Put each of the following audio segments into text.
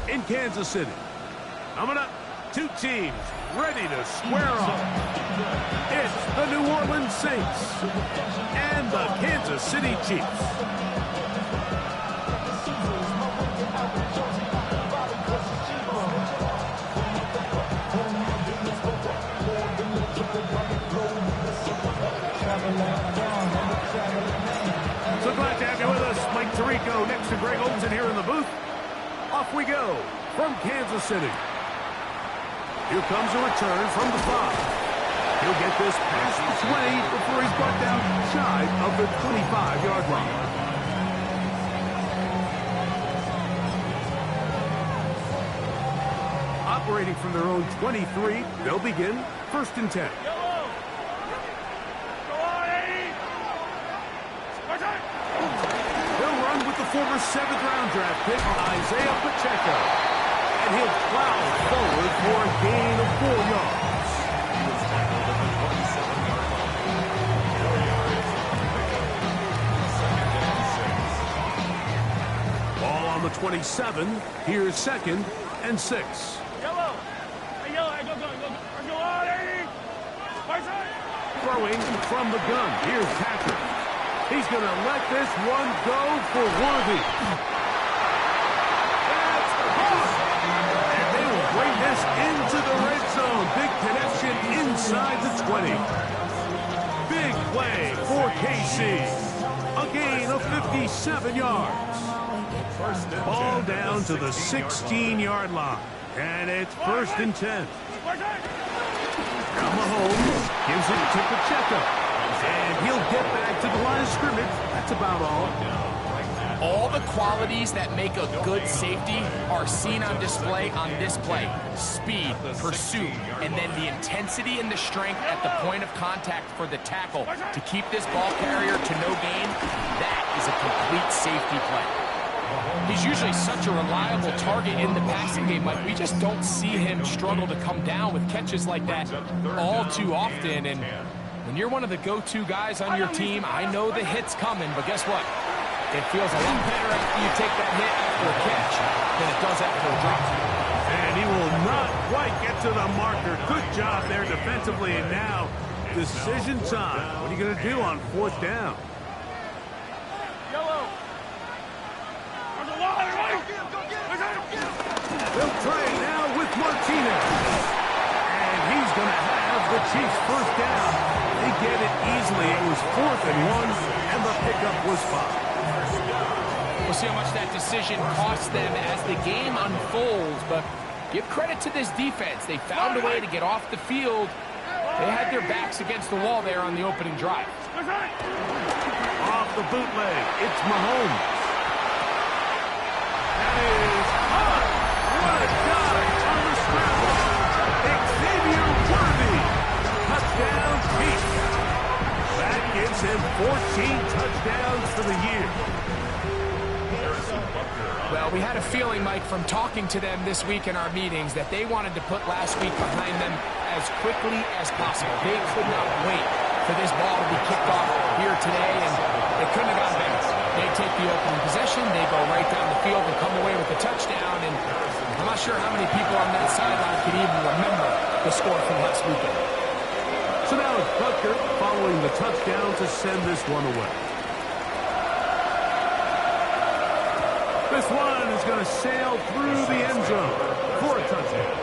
in Kansas City. Coming up, two teams ready to square off. It's the New Orleans Saints and the Kansas City Chiefs. So glad to have you with us. Mike Tirico next to Greg Olsen here in the booth. Off we go from Kansas City. Here comes a return from the 5. He'll get this past the 20 before he's brought down shy of the 25-yard line. Operating from their own 23, they'll begin 1st and 10. They'll run with the former 7th-round draft pick, Isaiah Pacheco. And he'll plow forward for a gain of 4 yards. Ball on the 27. Here's 2nd and 6. Throwing from the gun. Here's Patrick. He's going to let this one go for Worthy. That's caught. And they will bring this into the red zone. Big connection inside the 20. Big play for KC. A gain of 57 yards. Ball down to the 16-yard line. And it's 1st and 10. Now Mahomes gives it to Pacheco. And he'll get back to the line of scrimmage. That's about all. All the qualities that make a good safety are seen on display on this play. Speed, pursuit, and then the intensity and the strength at the point of contact for the tackle to keep this ball carrier to no gain. That is a complete safety play. He's usually such a reliable target in the passing game. Like, we just don't see him struggle to come down with catches like that all too often. And when you're one of the go-to guys on your team, I know the hit's coming, but guess what? It feels a lot better after you take that hit after a catch than it does after a drop. And he will not quite get to the marker. Good job there defensively. And now, decision time. What are you going to do on 4th down? They'll try it now with Martinez. And he's going to have the Chiefs 1st down. They get it easily. It was 4th and 1, and the pickup was 5. We'll see how much that decision costs them as the game unfolds, but give credit to this defense. They found a way to get off the field. They had their backs against the wall there on the opening drive. Off the bootleg, it's Mahomes. That is hot. What a dive on the scramble. Xavier Worthy. Touchdown, Chiefs. That gives him 14 touchdowns for the year. Well, we had a feeling, Mike, from talking to them this week in our meetings that they wanted to put last week behind them as quickly as possible. They could not wait for this ball to be kicked off here today, and they couldn't have gotten better. They take the opening possession, they go right down the field and come away with a touchdown, and I'm not sure how many people on that sideline could even remember the score from last weekend. So now it's Butker following the touchdown to send this one away. This one is going to sail through the end zone for a touchdown.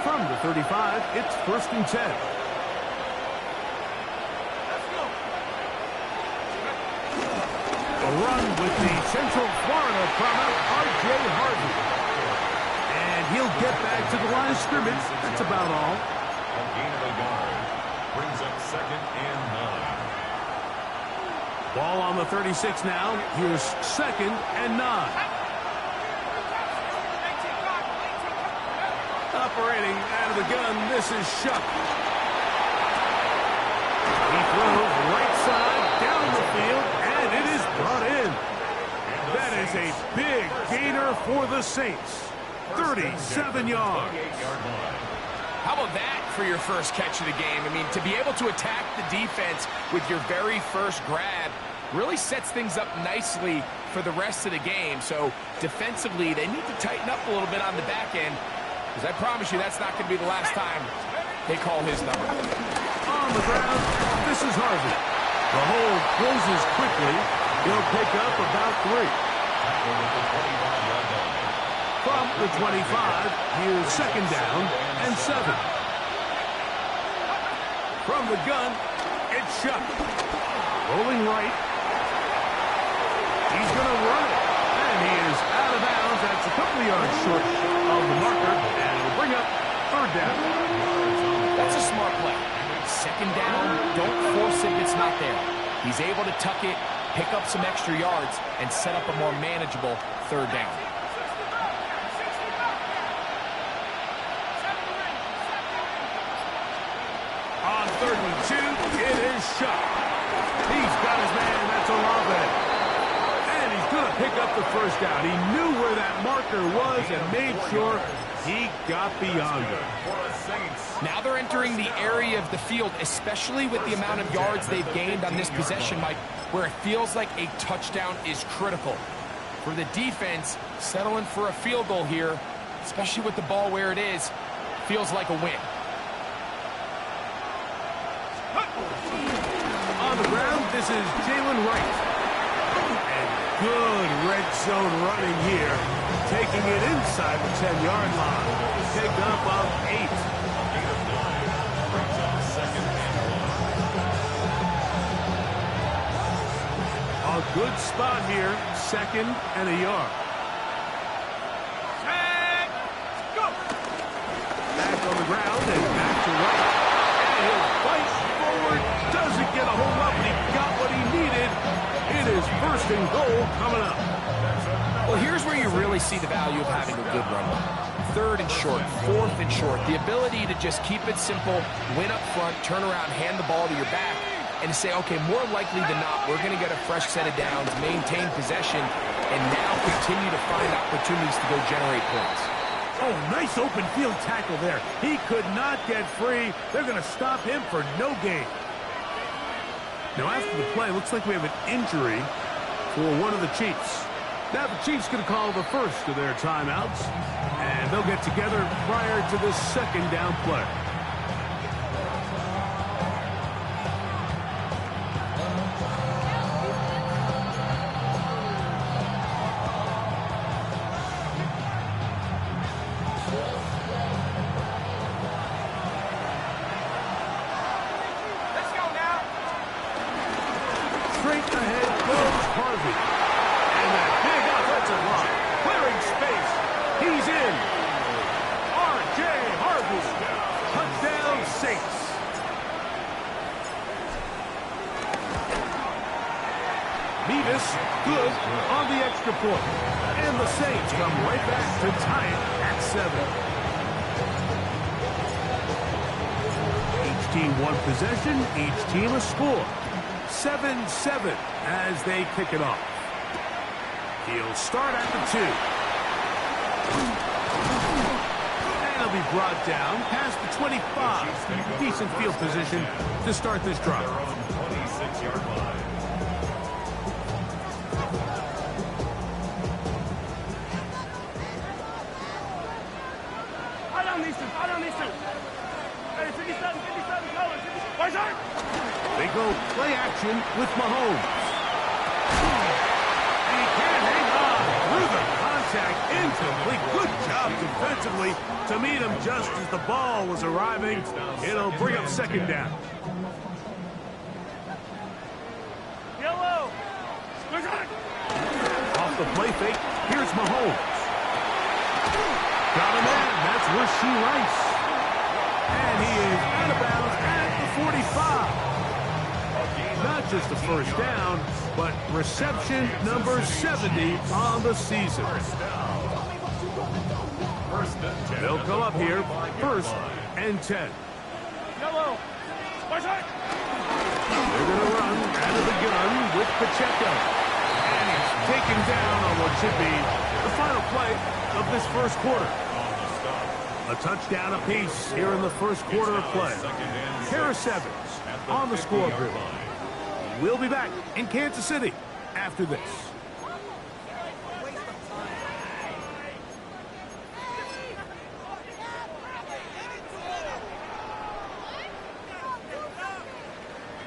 From the 35, it's 1st and 10. A run with the Central Florida product, R.J. Harvey. And he'll get back to the line of scrimmage. That's about all. A gain of a yard. Brings up 2nd and 9. Ball on the 36 now. Here's 2nd and 9. Operating out of the gun, this is Shuck. He throws right side down the field, and it is brought in. That is a big gainer for the Saints. 37 yards. How about call that for your first catch of the game. I mean, to be able to attack the defense with your very first grab really sets things up nicely for the rest of the game. So defensively, they need to tighten up a little bit on the back end, because I promise you that's not going to be the last time they call his number. On the ground, this is Harvey. The hole closes quickly. He'll pick up about 3. From the 25, here's second down and 7. From the gun, it's Shough. Rolling right. He's going to run it. And he is out of bounds. That's a couple of yards short of the marker. And it'll bring up third down. That's a smart play. Second down, don't force it if it's not there. He's able to tuck it, pick up some extra yards, and set up a more manageable third down. On 3rd and 2, it is Shough. He's got his man, that's Olave. And he's going to pick up the first down. He knew where that marker was and made sure he got beyond it. Now they're entering the area of the field, especially with the amount of yards they've gained on this possession, Mike, where it feels like a touchdown is critical. For the defense, settling for a field goal here, especially with the ball where it is, feels like a win. On the ground, this is Jalen Wright. And good red zone running here, taking it inside the 10-yard line. Pick up of 8. A good spot here, 2nd and a yard. Back on the ground and back to Wright. And he'll fight forward. Doesn't get a hold up, and he got what he needed. It is 1st and goal coming up. Well, here's where you really see the value of having a good run. 3rd and short, 4th and short. The ability to just keep it simple, win up front, turn around, hand the ball to your back, and say, okay, more likely than not, we're going to get a fresh set of downs, maintain possession, and now continue to find opportunities to go generate points. Oh, nice open field tackle there. He could not get free. They're going to stop him for no gain. Now, after the play, looks like we have an injury for one of the Chiefs. Now, the Chiefs going to call the first of their timeouts, and they'll get together prior to this 2nd down play. Straight ahead goes Harvey. And that big offensive line clearing space. He's in. R.J. Harvey. Touchdown, Saints. Mevis good on the extra point. And the Saints come right back to tie it at 7. Each team one possession, each team a score. 7-7 as they kick it off. He'll start at the 2. And he'll be brought down past the 25. Decent field position to start this drive. 26-yard line. They go play action with Mahomes. And he can't hang on through the contact. Incomplete. Good job defensively to meet him just as the ball was arriving. It'll bring up 2nd down. Yellow. Off the play fake, here's Mahomes. Got him in. That's Rashee Rice. And he is out of bounds at the 45. Not just the first down, but reception number 70 on the season. They'll come up here, 1st and 10. Yellow. They're going to run out of the gun with Pacheco. And he's taken down on what should be the final play of this 1st quarter. A touchdown apiece here in the first quarter of play. Harris Evans on the scoreboard. We'll be back in Kansas City after this.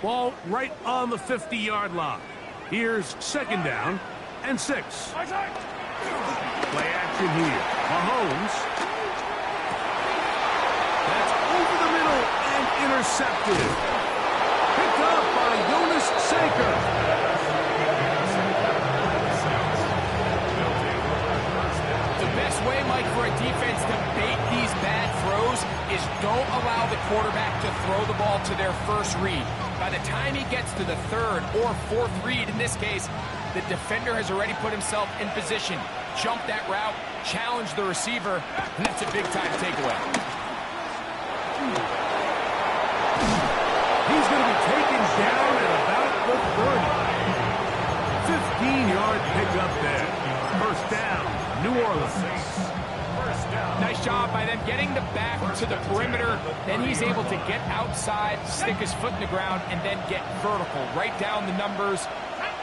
Ball right on the 50-yard line. Here's second down and 6. Play action here. Mahomes. That's over the middle and intercepted. Picked up by Jonas Saker. The best way, Mike, for a defense to bait these bad throws is don't allow the quarterback to throw the ball to their first read. By the time he gets to the third or fourth read, in this case, the defender has already put himself in position, jumped that route, challenged the receiver, and that's a big-time takeaway. He's going to be taken down at about the 30. 15-yard pickup there. First down, New Orleans. Nice job by them getting the back to the perimeter. Then he's able to get outside, stick his foot in the ground, and then get vertical. Right down the numbers.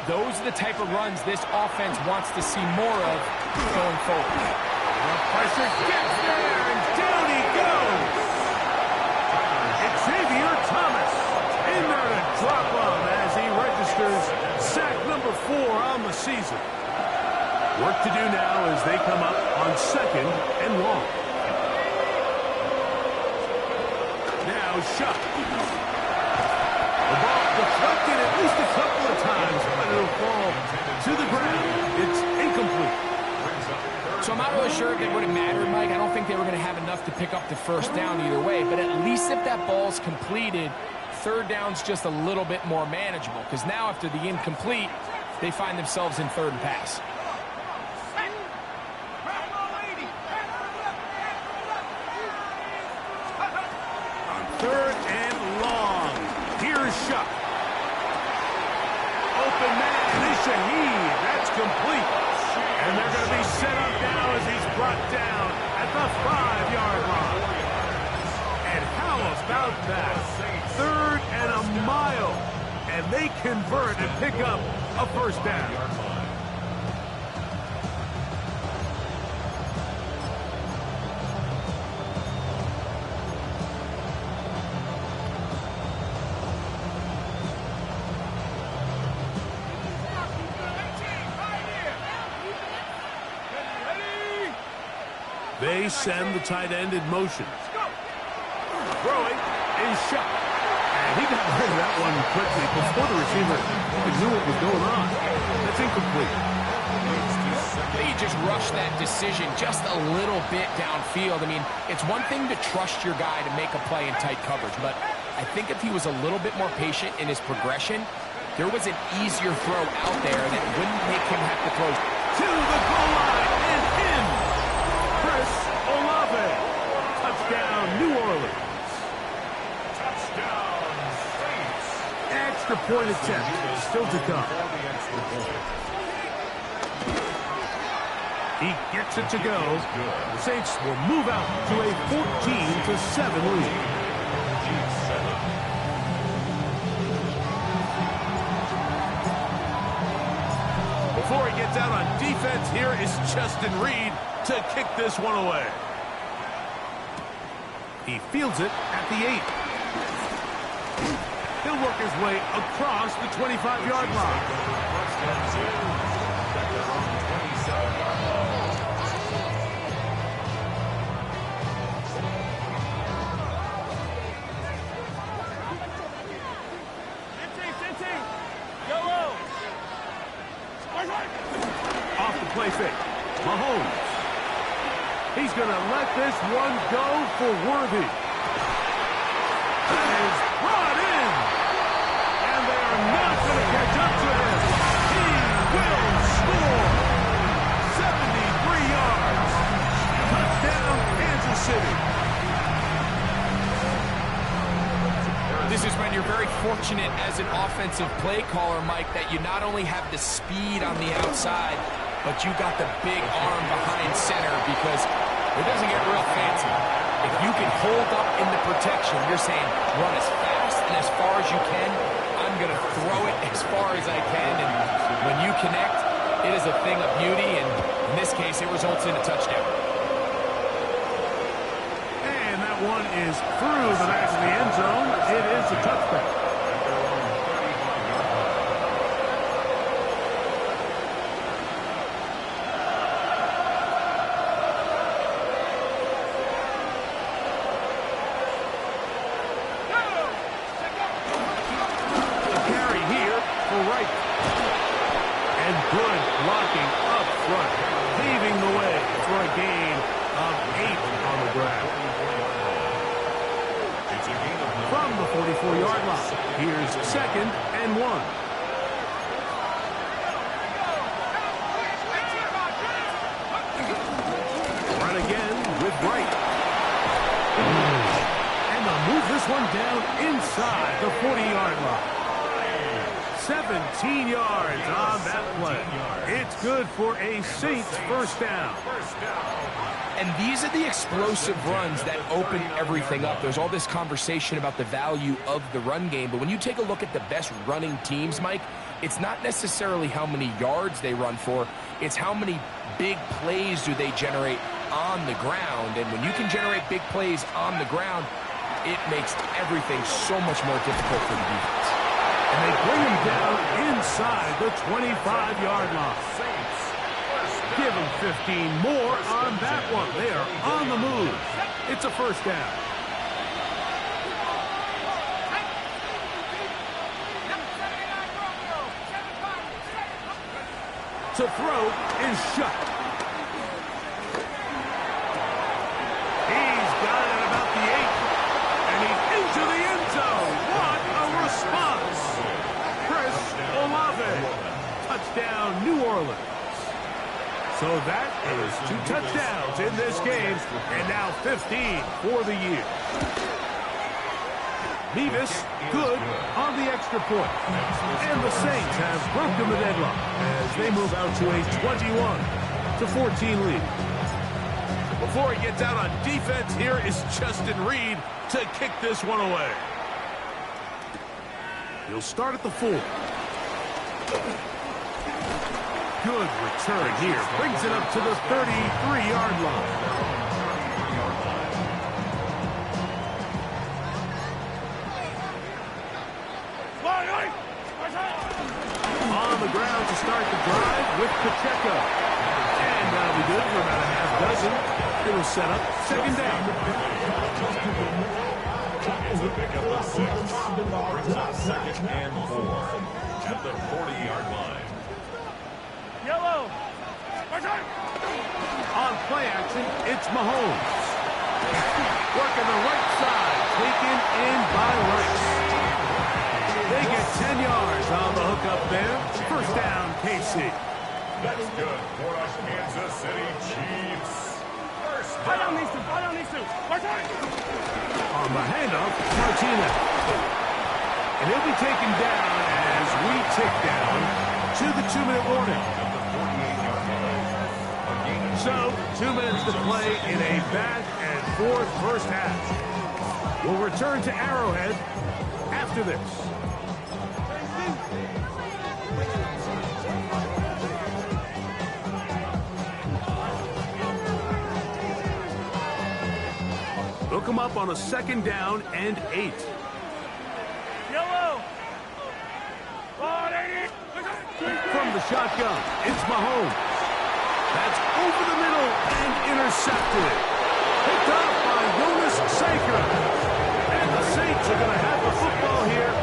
Those are the type of runs this offense wants to see more of going forward. The pressure gets there, and down he goes. Xavier Thomas in there to drop him as he registers sack number 4 on the season. Work to do now as they come up on second and long. Now Shuck. The ball deflected at least a couple of times, but it'll fall to the ground. It's incomplete. So I'm not really sure if it would have mattered, Mike. I don't think they were going to have enough to pick up the first down either way, but at least if that ball's completed, third down's just a little bit more manageable, because now after the incomplete, they find themselves in third and pass. Third and long. Here's Shuck. Open man is Shaheed. That's complete. And they're going to be set up now as he's brought down at the 5-yard line. And how about that? Third and a mile. And they convert and pick up a first down. They send the tight end in motion. Throwing is Shuck. And he got rid of that one quickly before the receiver even knew what was going on. That's incomplete. They just rushed that decision just a little bit downfield. I mean, it's one thing to trust your guy to make a play in tight coverage, but I think if he was a little bit more patient in his progression, there was an easier throw out there that wouldn't make him have to throw to the goal line and in. Chris Olave. Touchdown, New Orleans. Touchdown, Saints. Extra point attempt still to come. He gets it to go. The Saints will move out to a 14-7 lead. Before he gets out on defense, here is Justin Reed to kick this one away. He fields it at the 8. He'll work his way across the 25-yard line. Off the play fake. Mahomes. He's going to let this one go for Worthy. That is brought in. And they are not going to catch up to him. He will score. 73 yards. Touchdown, Kansas City. This is when you're very fortunate as an offensive play caller, Mike, that you not only have the speed on the outside, but you got the big arm behind center, because it doesn't get real fancy. If you can hold up in the protection, you're saying run as fast and as far as you can. I'm going to throw it as far as I can. And when you connect, it is a thing of beauty. And in this case, it results in a touchdown. And that one is through the back of the end zone. It is a touchback. From the 44-yard line, here's 2nd and 1. Run again with Wright. And they'll move this one down inside the 40-yard line. 17 yards on that play. It's good for a Saints first down. And these are the explosive runs that open everything up. There's all this conversation about the value of the run game, but when you take a look at the best running teams, Mike, it's not necessarily how many yards they run for, it's how many big plays do they generate on the ground. And when you can generate big plays on the ground, it makes everything so much more difficult for the defense. And they bring him down inside the 25-yard line. Give them 15 more on that one. They are on the move. It's a first down. To throw is shut. He's got it about the 8. And he's into the end zone. What a response. Chris Olave. Touchdown, New Orleans. So that is 2 touchdowns in this game, and now 15 for the year. Beavis, good on the extra point. And the Saints have broken the deadlock as they move out to a 21-14 lead. Before he gets out on defense, here is Justin Reed to kick this one away. He'll start at the 4. Good return here. Brings it up to the 33-yard line. On the ground to start the drive with Pacheco. And that'll be good for about a half dozen. It'll set up 2nd down. It's a pick up of 6. Brings up 2nd and 4 at the 40-yard line. Yellow. On play action, it's Mahomes. Working the right side, taken in by Rice. They get 10 yards on the hook up there. First down, KC. That's good for the Kansas City Chiefs. First I don't down. need to. On the handoff, Martinez. And he'll be taken down as we tick down to the 2-minute warning. So, 2 minutes to play in a back-and-forth first half. We'll return to Arrowhead after this. They'll come up on a 2nd down and 8. Yellow. From the shotgun, it's Mahomes. That's over the middle and intercepted. Picked up by Jonas Saker. And the Saints are going to have the football here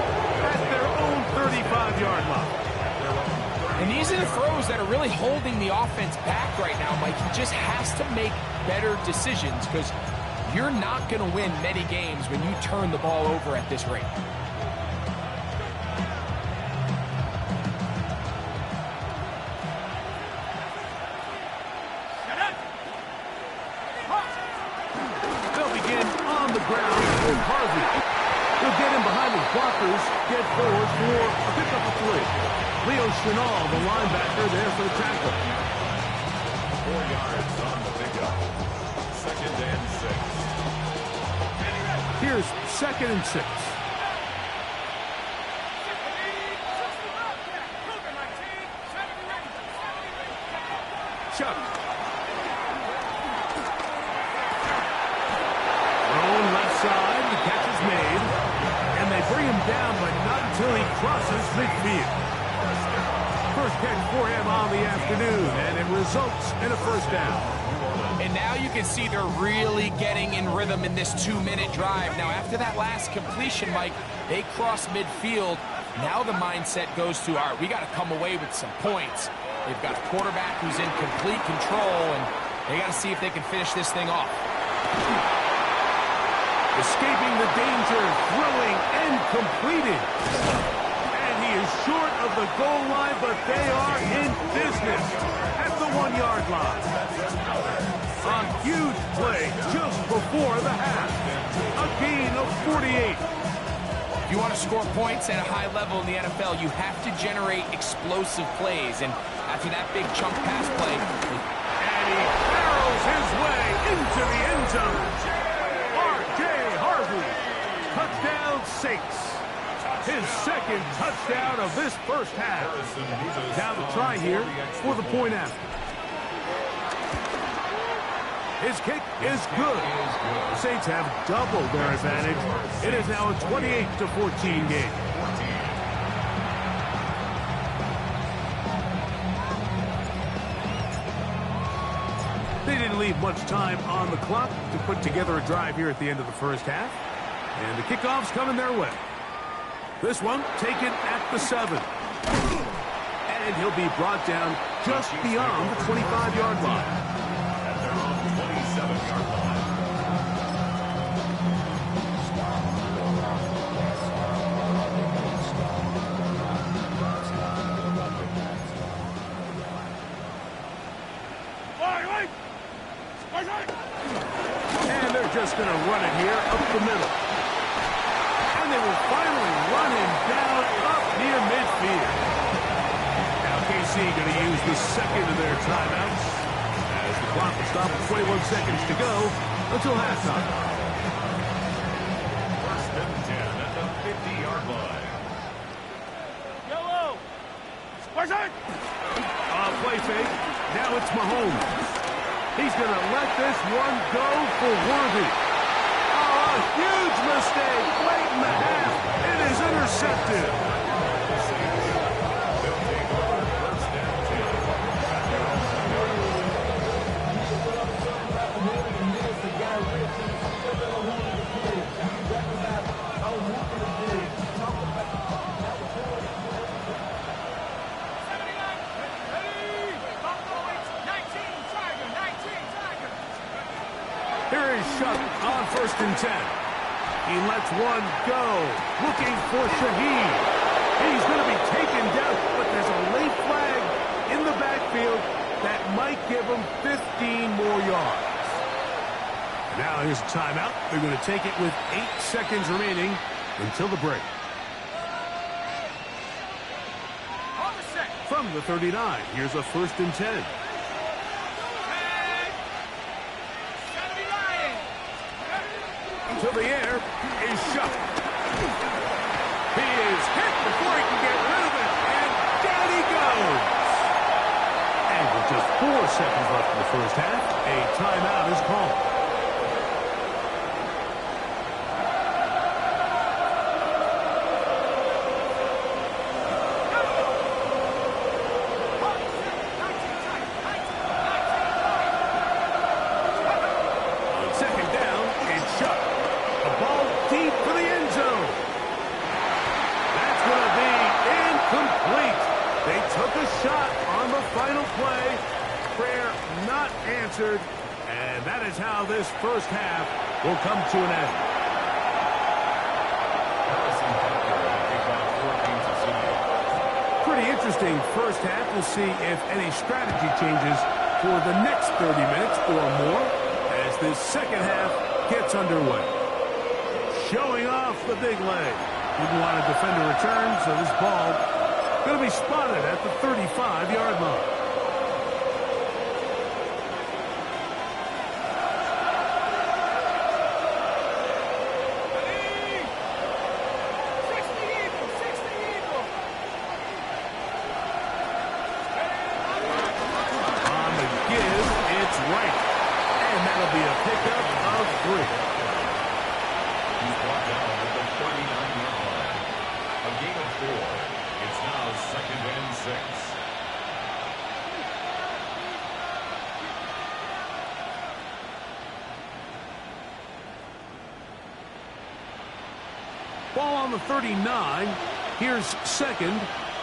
at their own 35-yard line. And these are the throws that are really holding the offense back right now, Mike. He just has to make better decisions because you're not going to win many games when you turn the ball over at this rate. Blockers get forward for a pickup of 3. Leo Chenal, the linebacker, there for the tackle. 4 yards on the pickup. 2nd and 6. Here's 2nd and 6. Chuck. Thrown left side. The catch is made. And they bring him down, but not until he crosses midfield. First catch for him on the afternoon, and it results in a first down. And now you can see they're really getting in rhythm in this 2-minute drive. Now, after that last completion, Mike, they cross midfield. Now the mindset goes to, all right, we got to come away with some points. They've got a quarterback who's in complete control, and they got to see if they can finish this thing off. Escaping the danger, throwing, and completed. And he is short of the goal line, but they are in business at the 1-yard line. A huge play just before the half. A gain of 48. If you want to score points at a high level in the NFL, you have to generate explosive plays. And after that big chunk pass play, and he barrels his way into the end zone. R.J. Harvey, touchdown 6. His 2nd touchdown of this first half. Now the try here for the point after. His kick is good. The Saints have doubled their advantage. It is now a 28-14 game. They didn't leave much time on the clock to put together a drive here at the end of the first half. And the kickoff's coming their way. This one taken at the 7. And he'll be brought down just beyond the 25-yard line. At their own 27-yard line. And they're just going to run it here up the middle. And they will finally run him down up near midfield. Now KC going to use the 2nd of their timeouts as the clock will stop with 21 seconds to go until halftime. 1st and 10 at the 50-yard line. Yellow. Play fake. Now it's Mahomes. He's going to let this one go for Worthy. Oh, a huge mistake late in the half. It is intercepted. They'll take over 1st and 10. Here is Shuck on 1st and 10. He lets one go, looking for Shaheed. He's going to be taken down, but there's a late flag in the backfield that might give him 15 more yards. Now here's a timeout. They're going to take it with 8 seconds remaining until the break. From the 39, here's a 1st and 10. To the air is Shuck. He is hit before he can get rid of it, and down he goes. And with just 4 seconds left in the first half, a timeout is called. And that is how this first half will come to an end. Pretty interesting first half. We'll see if any strategy changes for the next 30 minutes or more as this second half gets underway. Showing off the big leg. Didn't want to defend a return, so this ball going to be spotted at the 35-yard line. Ball on the 39. Here's 2nd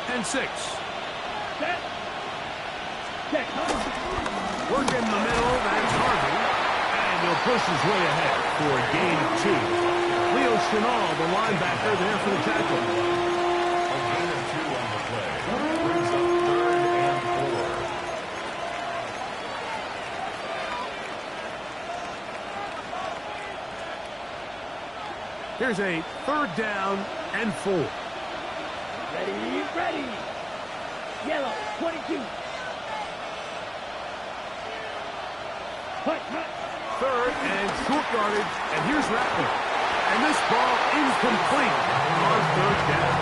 and 6. Set. Check. Work in the middle. That's Harvey. And he'll push his way ahead for a gain of 2. Leo Chenal, the linebacker, there for the tackle. A gain of 2 on the play. Brings up 3rd and 4. Here's a 3rd down and 4. Ready, ready. Yellow, 22. Hut, hut. 3rd and short yardage. And here's Rattler. And this ball incomplete on 3rd down.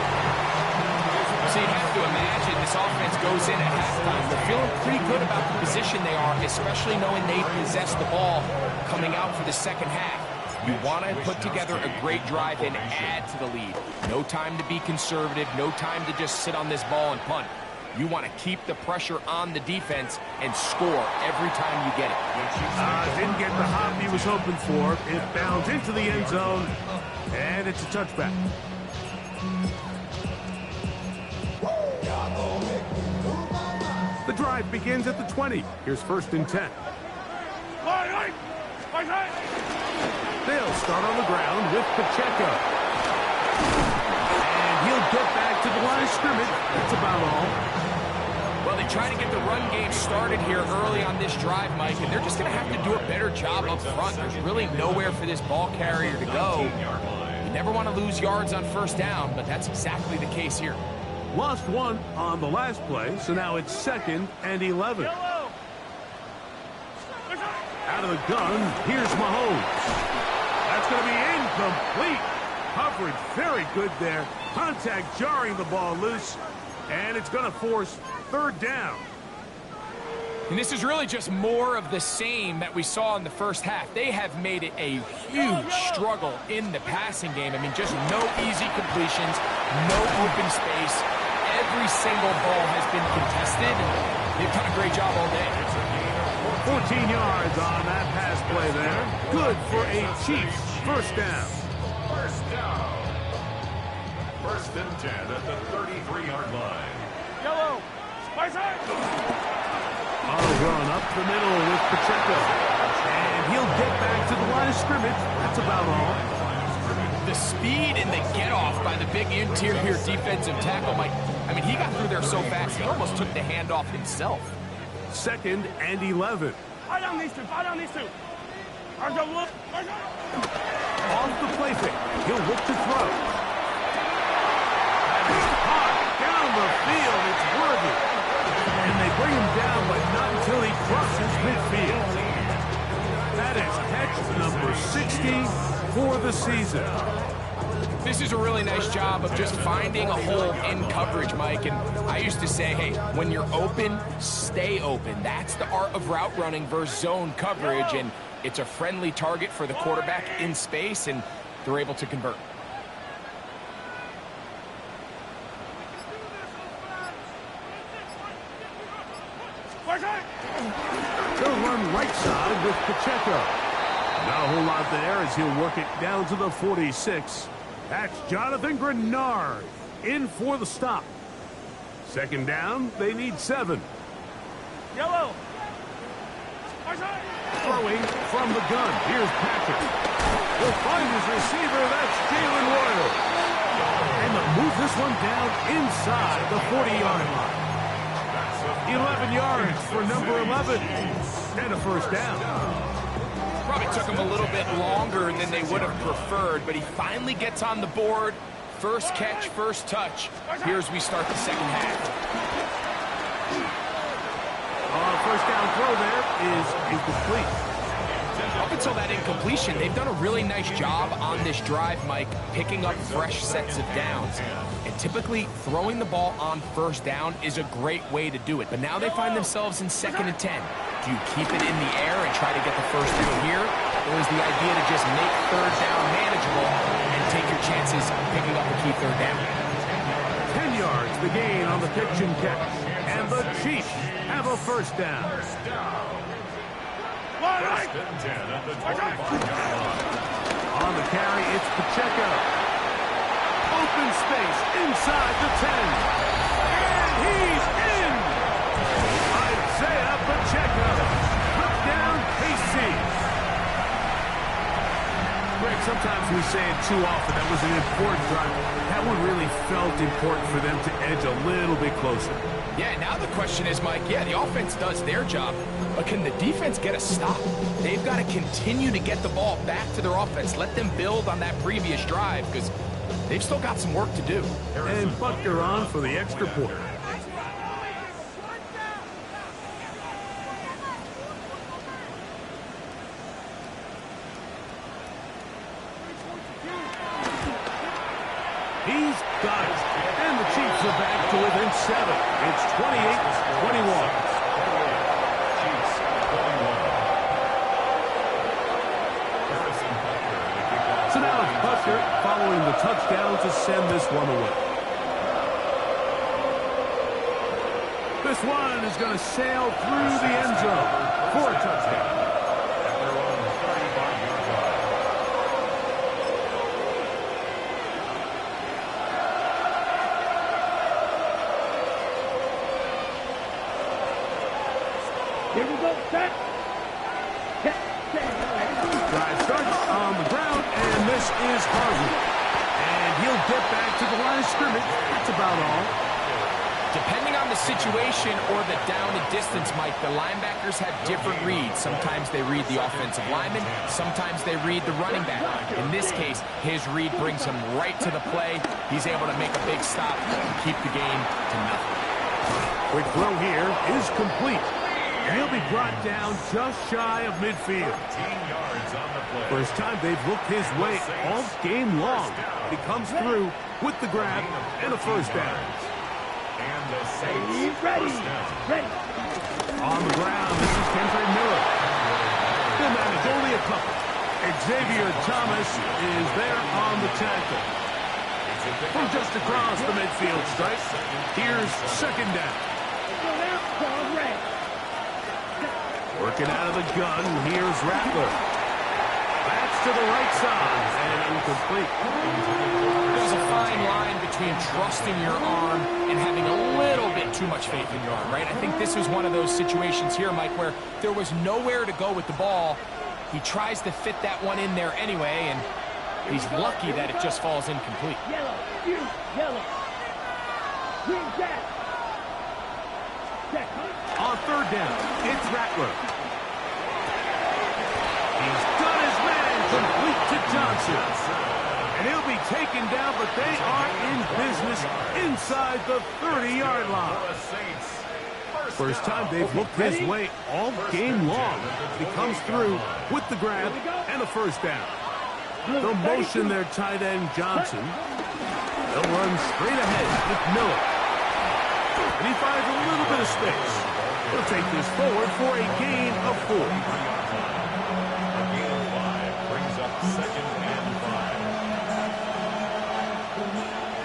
So you have to imagine this offense goes in at halftime. They're feeling pretty good about the position they are, especially knowing they possess the ball coming out for the second half. You want to put together a great drive and add to the lead. No time to be conservative. No time to just sit on this ball and punt. You want to keep the pressure on the defense and score every time you get it. Didn't get the hop he was hoping for. It bounds into the end zone, and it's a touchback. The drive begins at the 20. Here's 1st and 10. They'll start on the ground with Pacheco. And he'll get back to the line of scrimmage. That's about all. Well, they try to get the run game started here early on this drive, Mike, and they're just going to have to do a better job up front. There's really nowhere for this ball carrier to go. You never want to lose yards on 1st down, but that's exactly the case here. Lost 1 on the last play, so now it's 2nd and 11. Yellow. Out of the gun, here's Mahomes. That's going to be incomplete. Coverage very good there. Contact jarring the ball loose, and it's going to force 3rd down. And this is really just more of the same that we saw in the first half. They have made it a huge struggle in the passing game. I mean, just no easy completions, no open space. Every single ball has been contested. They've done a great job all day. 14 yards on that pass play there. Good for a Chiefs 1st down. 1st down. 1st and 10 at the 33-yard line. Yellow. Spice it. On a run up the middle with Pacheco. And he'll get back to the line of scrimmage. That's about all. The speed and the get-off by the big interior defensive tackle, Mike. I mean, he got through there so fast, he almost took the handoff himself. 2nd and 11. Fight on these two. Fight on these two. Off the play fake. He'll look to throw. That is hot down the field. It's Worthy. And they bring him down, but not until he crosses midfield. That is catch number 60 for the season. This is a really nice job of just finding a hole in coverage, Mike. And I used to say, hey, when you're open, stay open. That's the art of route running versus zone coverage. And it's a friendly target for the quarterback in space, and they're able to convert. They'll run right side with Pacheco. Not a whole lot there as he'll work it down to the 46. That's Jonathan Grenard in for the stop. 2nd down, they need 7. Yellow. Throwing from the gun. Here's Patrick. He'll find his receiver. That's Jalen Royal. And they'll move this one down inside the 40-yard line. 11 yards for number 11. And a 1st down. Probably took him a little bit longer than they would have preferred, but he finally gets on the board. First catch, first touch. Here's we start the second half. 1st down throw there is incomplete. Up until that incompletion, they've done a really nice job on this drive, Mike, picking up fresh sets of downs. And typically, throwing the ball on 1st down is a great way to do it. But now they find themselves in 2nd and 10. Do you keep it in the air and try to get the 1st down here? Or is the idea to just make 3rd down manageable and take your chances picking up a key 3rd down? 10 yards the gain on the pitch and catch. And the Chiefs have a 1st down. 1st and 10 at the 25-yard line. On the carry, it's Pacheco. On the carry, it's Pacheco. 2nd and 10. 2nd and 10 at the 25-yard line. 1st and 10 at the 25-yard line. On the carry, it's Pacheco. On the carry, it's Pacheco. 2nd and 10 at the 25-yard line. 1st and 10 at the 25-yard line. On the carry, it's Pacheco. open space inside the 10. And he's in! Isaiah Pacheco. Touchdown, KC. Greg, sometimes we say it too often. That was an important drive. That one really felt important for them to edge a little bit closer. Yeah, now the question is, Mike, yeah, the offense does their job, but can the defense get a stop? They've got to continue to get the ball back to their offense. Let them build on that previous drive because they've still got some work to do. And Butker on for the extra point. He's got it. And the Chiefs are back to within 7. It's 28-21. So now it's Butker following the touchdown to send this one away. This one is going to sail through the end zone for a touchdown. Here we go, set. Drive starts on the ground, and this is Harvey. And he'll get back to the line of scrimmage. That's about all. Depending on the situation or the down and distance, Mike, the linebackers have different reads. Sometimes they read the offensive lineman. Sometimes they read the running back. In this case, his read brings him right to the play. He's able to make a big stop and keep the game to nothing. Quick throw here is complete. And he'll be brought down just shy of midfield. 15 yards on the play. First time they've looked his way all game long. He comes through with the grab and a first down. And the Saints He's ready. first down. Ready. On the ground, this is Kendre Miller. He'll manage only a couple. Xavier Thomas is there on the tackle. From just across the midfield stripe, here's second down. Go out, call red. Working out of the gun, here's Rattler. That's to the right side, and incomplete. There's a fine line between trusting your arm and having a little bit too much faith in your arm, right? I think this was one of those situations here, Mike, where there was nowhere to go with the ball. He tries to fit that one in there anyway, and he's lucky that it just falls incomplete. Yellow, you, yellow. Green jack. Jack, On third down, it's Rattler. He's got his man complete to Johnson. And he'll be taken down, but they are in business inside the 30-yard line. First time they've looked his way all game long. He comes through with the grab and a first down. The motion there, tight end Johnson. They'll run straight ahead with Miller. And he finds a little bit of space. He'll take this forward for a gain of 4. Gain of 5 brings up second and 5.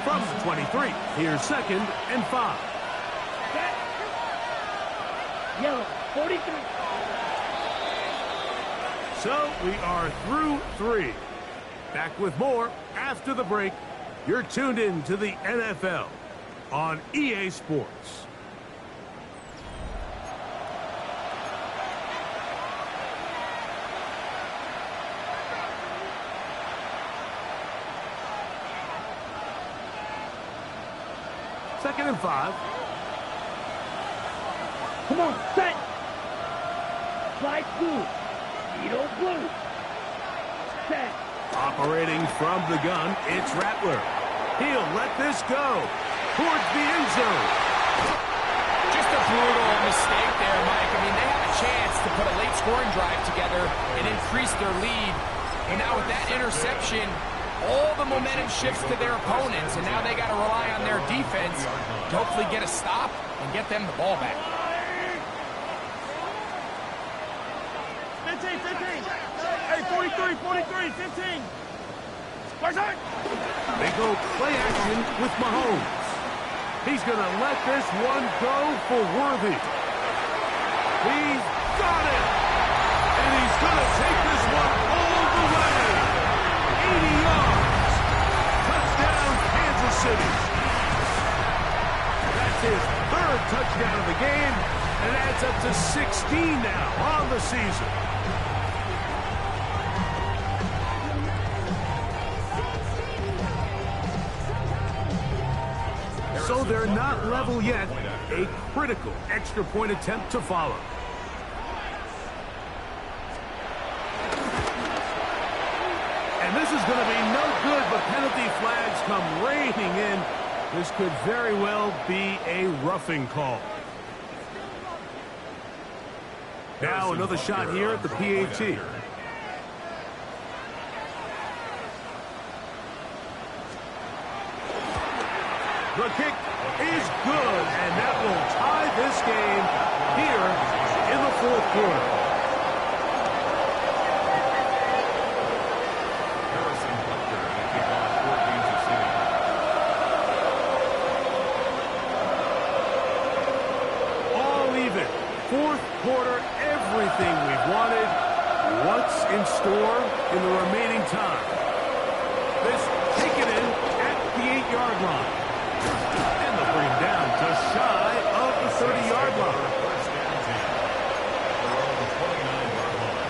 From the 23, here's second and 5. yellow, 43. So we are through 3. Back with more after the break. You're tuned in to the NFL on EA Sports. Second and 5. Come on, set. Slide blue. Needle blue. Set. Operating from the gun, it's Rattler. He'll let this go towards the end zone. Just a brutal mistake there, Mike. I mean, they have a chance to put a late scoring drive together and increase their lead. And now with that interception, all the momentum shifts to their opponents, and now they got to rely on their defense to hopefully get a stop and get them the ball back. 15, 15. Hey, 43, 43, 15. Square. They go play action with Mahomes. He's going to let this one go for Worthy. He's got it. And he's going to take this one all the way. 80 yards. Touchdown, Kansas the game, and it adds up to 16 now on the season. So they're not level yet. A critical extra point attempt to follow. And this is going to be no good, but penalty flags come raining in. This could very well be a roughing call. Now another shot here at the PAT. The kick is good, and that will tie this game here in the fourth quarter. Harrison Butker and a kickoff for Kansas City. All even. Fourth quarter, everything we've wanted. What's in store in the remaining time? This taken in at the 8-yard line. And they'll bring him down just shy of the 30-yard line. First down 10. They're on the 29-yard line.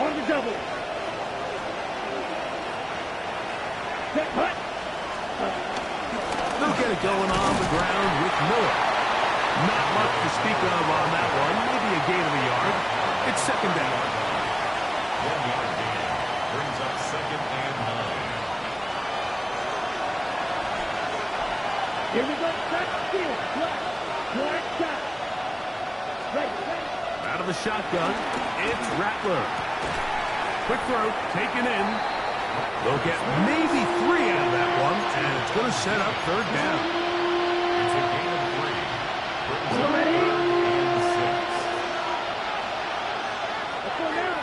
On the double. Set cut. They'll get it going on the ground with Miller. Not much to speak of on that one. Maybe a gain of a yard. It's second down. 1-yard gain. Brings up second and 9. Here we go. Back field. Left shot. Right. Out of the shotgun, it's Rattler. Quick throw, taken in. They'll get maybe 3 out of that one, and it's going to set up third down. It's a gain of 3. Brings up Ready? 3rd and 6. Let's go now.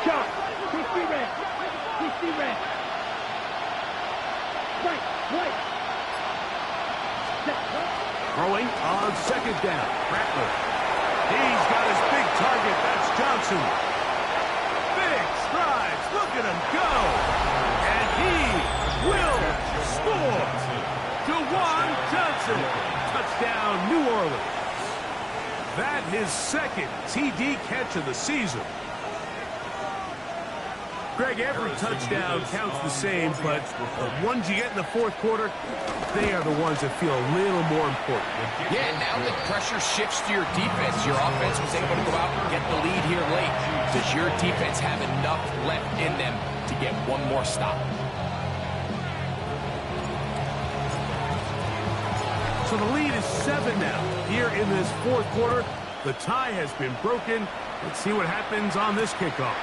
Shot. 50 red. 50 red. Right. Set. Throwing on second down, Rattler. He's got his big target, that's Johnson. Big strides, look at him go. And he will score. Juwan Johnson, touchdown New Orleans. That his second TD catch of the season. Greg, every touchdown counts the same, but the ones you get in the fourth quarter, they are the ones that feel a little more important. Yeah, now that pressure shifts to your defense, your offense was able to go out and get the lead here late. Does your defense have enough left in them to get one more stop? So the lead is 7 now. Here in this fourth quarter, the tie has been broken. Let's see what happens on this kickoff.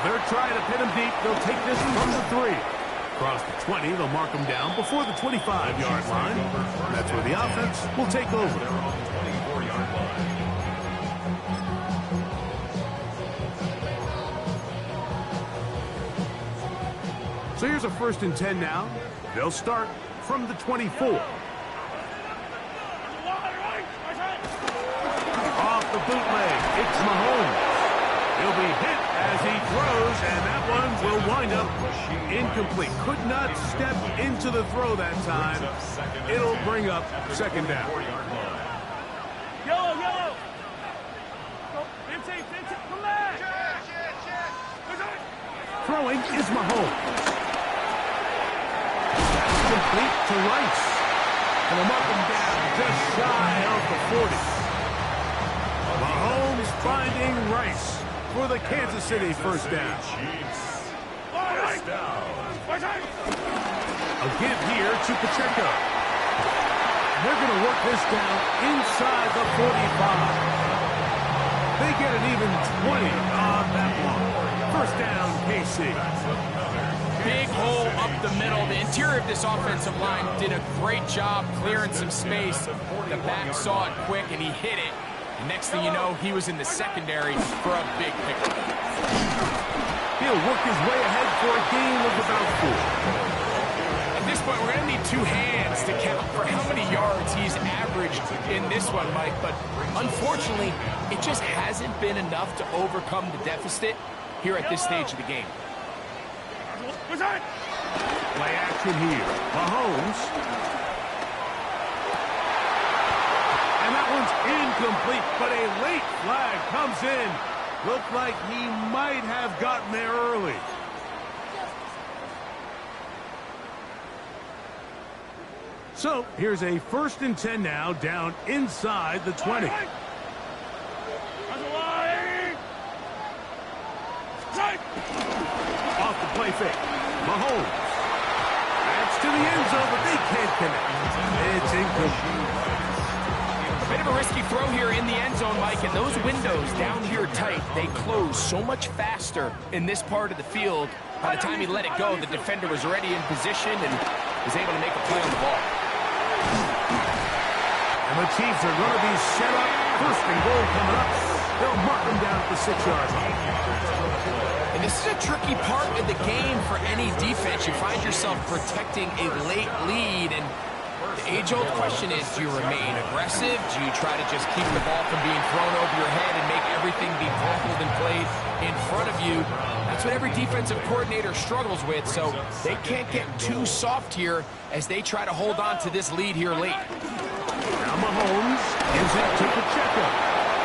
They're trying to pin him deep. They'll take this from the 3. Across the 20, they'll mark him down before the 25-yard line. That's where the offense will take over. They're on the 24-yard line. So here's a 1st and 10 now. They'll start from the 24. Off the bootleg, it's Mahomes. He'll be hit as he throws, and that one will wind up incomplete. Could not step into the throw that time. It'll bring up second down. Yellow. Go. 15. Come back. Throwing is Mahomes. That's complete to Rice. And they'll mark him down just shy of the 40. Mahomes finding Rice for the Kansas City first down. A give here to Pacheco. They're going to work this down inside the 45. They get an even 20 on that one. First down, KC. Big hole up the middle. The interior of this offensive line did a great job clearing some space. The back saw it quick, and he hit it. Next thing you know, he was in the secondary for a big pickup. He'll work his way ahead for a gain of about 4. At this point, we're going to need 2 hands to count for how many yards he's averaged in this one, Mike. But unfortunately, it just hasn't been enough to overcome the deficit here at this stage of the game. Play action here. Mahomes. And that one's incomplete, but a late flag comes in. Looked like he might have gotten there early. So here's a 1st and 10 now, down inside the 20. Off the play fake. Mahomes. That's to the end zone, but they can't connect. It's incomplete. A bit of a risky throw here in the end zone, Mike, and those windows down here tight, they close so much faster in this part of the field. By the time he let it go, the defender was already in position and was able to make a play on the ball. And the Chiefs are going to be set up. 1st and goal coming up. They'll mark them down at the 6-yard line. And this is a tricky part of the game for any defense. You find yourself protecting a late lead, and the age-old question is, do you remain aggressive? Do you try to just keep the ball from being thrown over your head and make everything be tackled and played in front of you? That's what every defensive coordinator struggles with, so they can't get too soft here as they try to hold on to this lead here late. Now Mahomes gives it to Pacheco.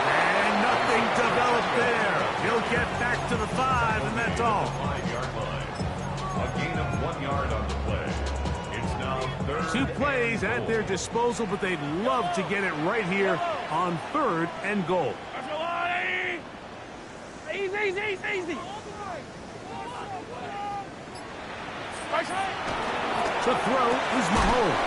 And nothing developed there. He'll get back to the 5, and that's all. 5-yard line. A gain of 1 yard on the play. It's now 3rd. 2 plays at their disposal, but they'd love to get it right here on 3rd and goal. Easy. The throw is Mahomes.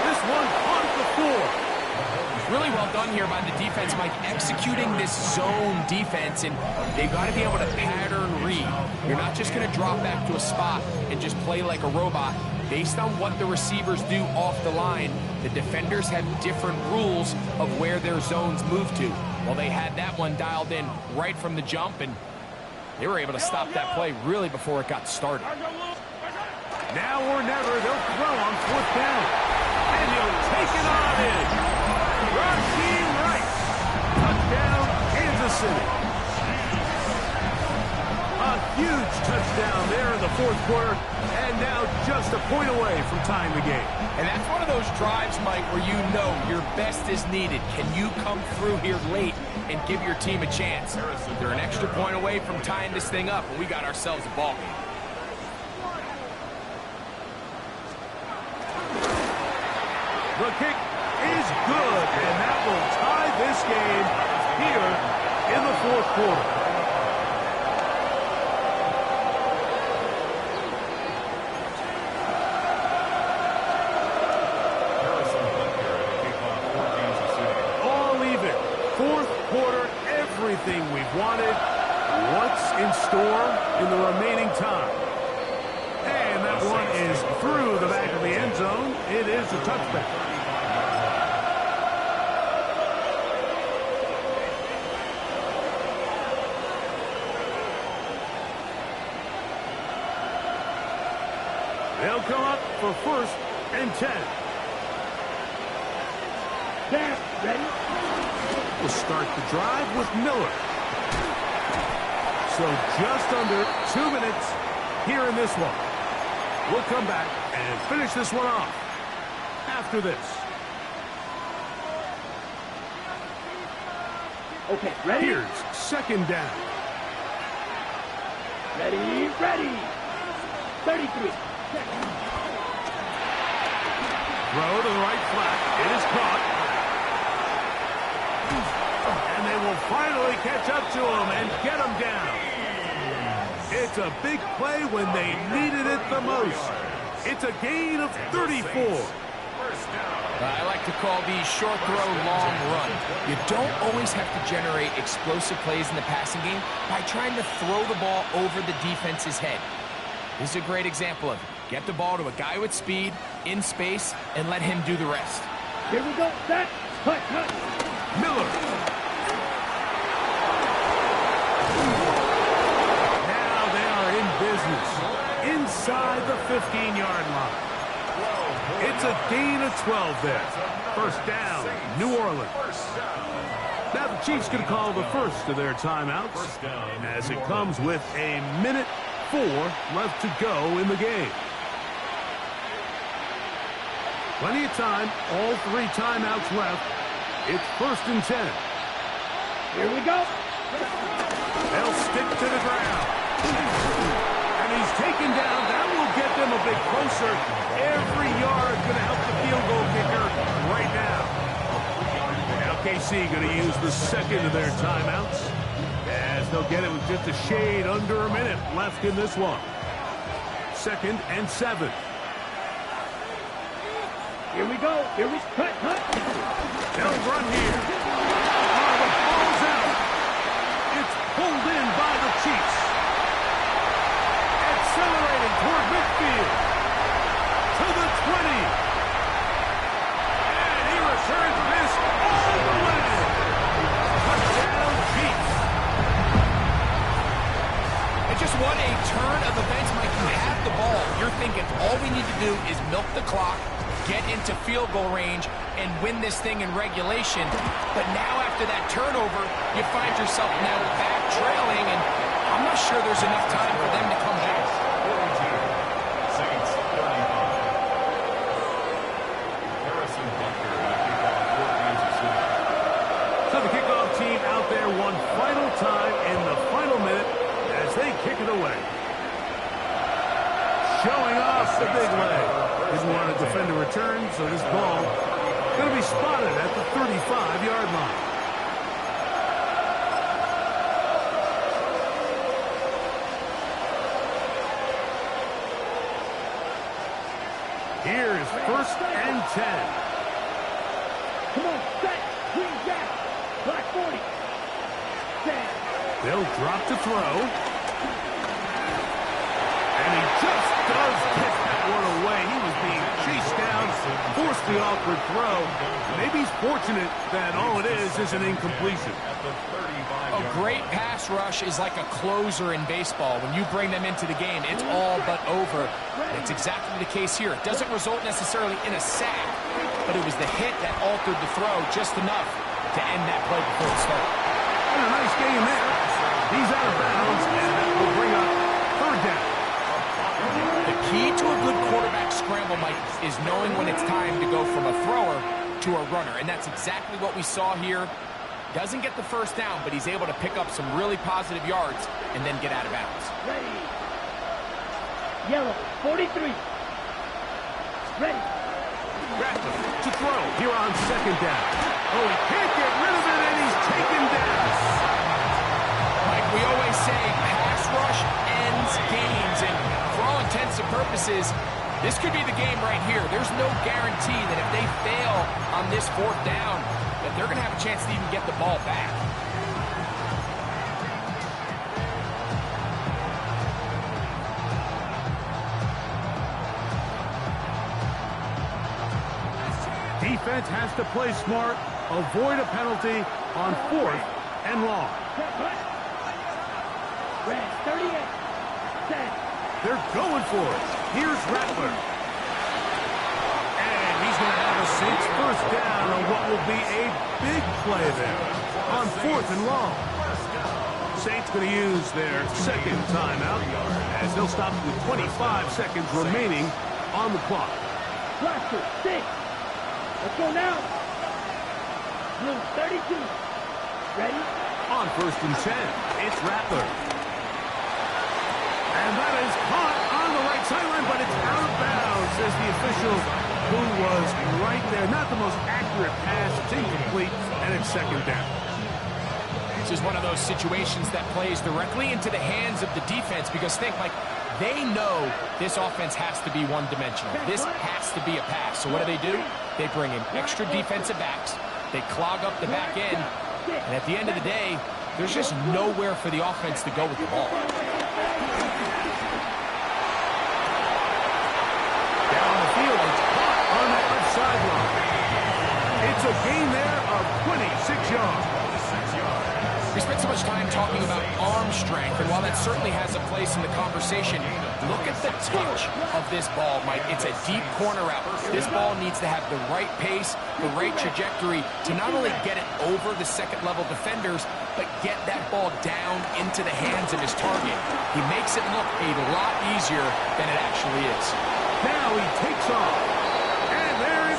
This one on the 4. Really well done here by the defense, Mike, executing this zone defense, and they've got to be able to pattern read. You're not just going to drop back to a spot and just play like a robot. Based on what the receivers do off the line, the defenders have different rules of where their zones move to. Well, they had that one dialed in right from the jump, and they were able to stop that play really before it got started. Now or never, they'll throw on 4th down. And he'll take it on in. Rashee Rice. Touchdown, Kansas City. A huge touchdown there in the 4th quarter. And now just a point away from tying the game. And that's one of those drives, Mike, where you know your best is needed. Can you come through here late and give your team a chance? They're an extra point away from tying this thing up, and we got ourselves a ball game. The kick is good, and that will tie this game here in the 4th quarter. All even. 4th quarter, everything we've wanted. What's in store in the remaining time? And that one is through the back of the end zone. It is a touchback. They'll come up for 1st and 10. Ready? We'll start the drive with Miller. So just under 2 minutes here in this one. We'll come back and finish this one off after this. Okay, ready? Here's 2nd down. Ready. 33. Throw to the right flat. It is caught. And they will finally catch up to him and get him down. It's a big play when they needed it the most. It's a gain of 34. I like to call these short throw, long run. You don't always have to generate explosive plays in the passing game by trying to throw the ball over the defense's head. This is a great example of it. Get the ball to a guy with speed, in space, and let him do the rest. Here we go. Set. Cut. Miller. Now they are in business. Inside the 15-yard line. It's a gain of 12 there. 1st down, New Orleans. Now the Chiefs can call the first of their timeouts as it comes with 1:04 left to go in the game. Plenty of time. All 3 timeouts left. It's 1st and 10. Here we go. They'll stick to the ground. And he's taken down. That will get them a bit closer. Every yard going to help the field goal kicker right now. Now KC going to use the second of their timeouts, as they'll get it with just a shade under a minute left in this one. 2nd and 7. Here we go. Here we cut. They'll run here. Oh, the ball's out. It's pulled in by the Chiefs. Accelerating toward midfield. To the 20. And he returns this all the way. Touchdown, Chiefs. It's just what a turn of events, Mike. You have the ball. You're thinking all we need to do is milk the clock, get into field goal range, and win this thing in regulation. But now after that turnover, you find yourself now back trailing, and I'm not sure there's enough time for them to come back. Saints 35. Harrison Butker at kickoff for Kansas City. So the kickoff team out there one final time in the final minute as they kick it away. Showing off the big leg. Didn't want to defend a return, so this ball going to be spotted at the 35-yard line. Here's 1st and 10. Come on, set. Green jack. Black 40. Set. They'll drop to throw. And he just does get that one away. He was being chased down, forced the awkward throw. Maybe he's fortunate that all it is an incompletion. A great pass rush is like a closer in baseball. When you bring them into the game, it's all but over. And it's exactly the case here. It doesn't result necessarily in a sack, but it was the hit that altered the throw just enough to end that play before the start. And a nice game there. He's out of bounds, and that will bring up 3rd down. The key to a good quarterback scramble, Mike, is knowing when it's time to go from a thrower to a runner. And that's exactly what we saw here. Doesn't get the 1st down, but he's able to pick up some really positive yards and then get out of bounds. Ready. Yellow, 43. Ready. Rattler to throw here on 2nd down. Oh, he can't get rid of it, and he's taken down. Mike, we always say pass rush ends games, and for all intents and purposes, this could be the game right here. There's no guarantee that if they fail on this 4th down, that they're going to have a chance to even get the ball back. Defense has to play smart, avoid a penalty on 4th and long. Red, 38. Set. They're going for it. Here's Rattler. And he's going to have a Saints 1st down on what will be a big play there on 4th and long. Saints going to use their 2nd timeout as they'll stop with 25 seconds remaining on the clock. Blaster, 6. Let's go now. Blue, 32. Ready? On 1st and 10, it's Rattler. And that is caught on the right sideline, but it's out of bounds, says the official who was right there. Not the most accurate pass. It's incomplete, and it's 2nd down. This is one of those situations that plays directly into the hands of the defense, because think, Mike, they know this offense has to be one-dimensional. This has to be a pass. So what do? They bring in extra defensive backs. They clog up the back end. And at the end of the day, there's just nowhere for the offense to go with the ball. Down the field, it's caught on that left sideline. It's a gain there of 26 yards. We spent so much time talking about arm strength, and while that certainly has a place in the conversation, look at the touch of this ball, Mike. It's a deep corner out. This ball needs to have the right pace, the right trajectory to not only get it over the second-level defenders, but get that ball down into the hands of his target. He makes it look a lot easier than it actually is. Now he takes off. And there it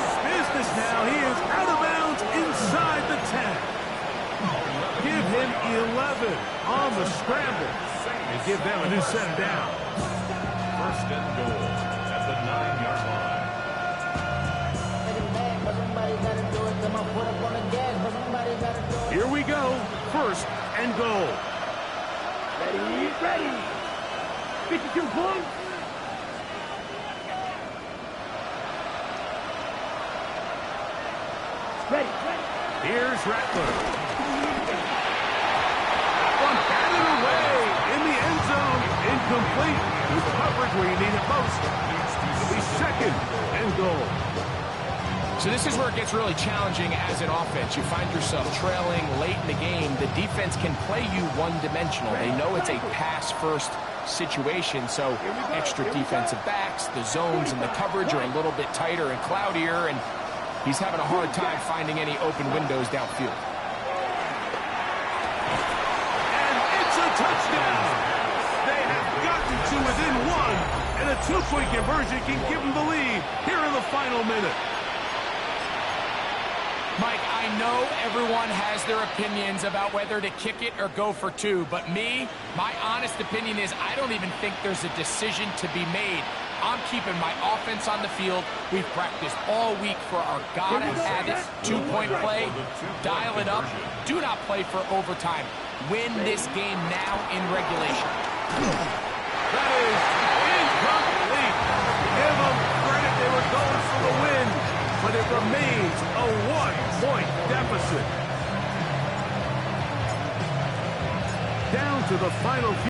Now he is out of bounds inside the 10. Give him 11 on the scramble and give them a new set down. First and goal at the 9-yard line. Here we go. First and goal. Ready, ready. 52 points. Ready, ready. Here's Rattler. Batted away in the end zone. Incomplete. With coverage where you need it most. It'll be second and goal. So this is where it gets really challenging as an offense. You find yourself trailing late in the game. The defense can play you one-dimensional. They know it's a pass-first situation, so extra defensive backs, the zones and the coverage are a little bit tighter and cloudier, and he's having a hard time finding any open windows downfield. And it's a touchdown. They have gotten to within one, and a two-point conversion can give them the lead here in the final minute. Mike, I know everyone has their opinions about whether to kick it or go for two, but my honest opinion is I don't even think there's a decision to be made. I'm keeping my offense on the field. We've practiced all week for our gotta-have-it two-point play. Dial it up. Do not play for overtime. Win this game now in regulation. That is incomplete. Give them credit. They were going for the win, but it remains a one-point deficit. Down to the final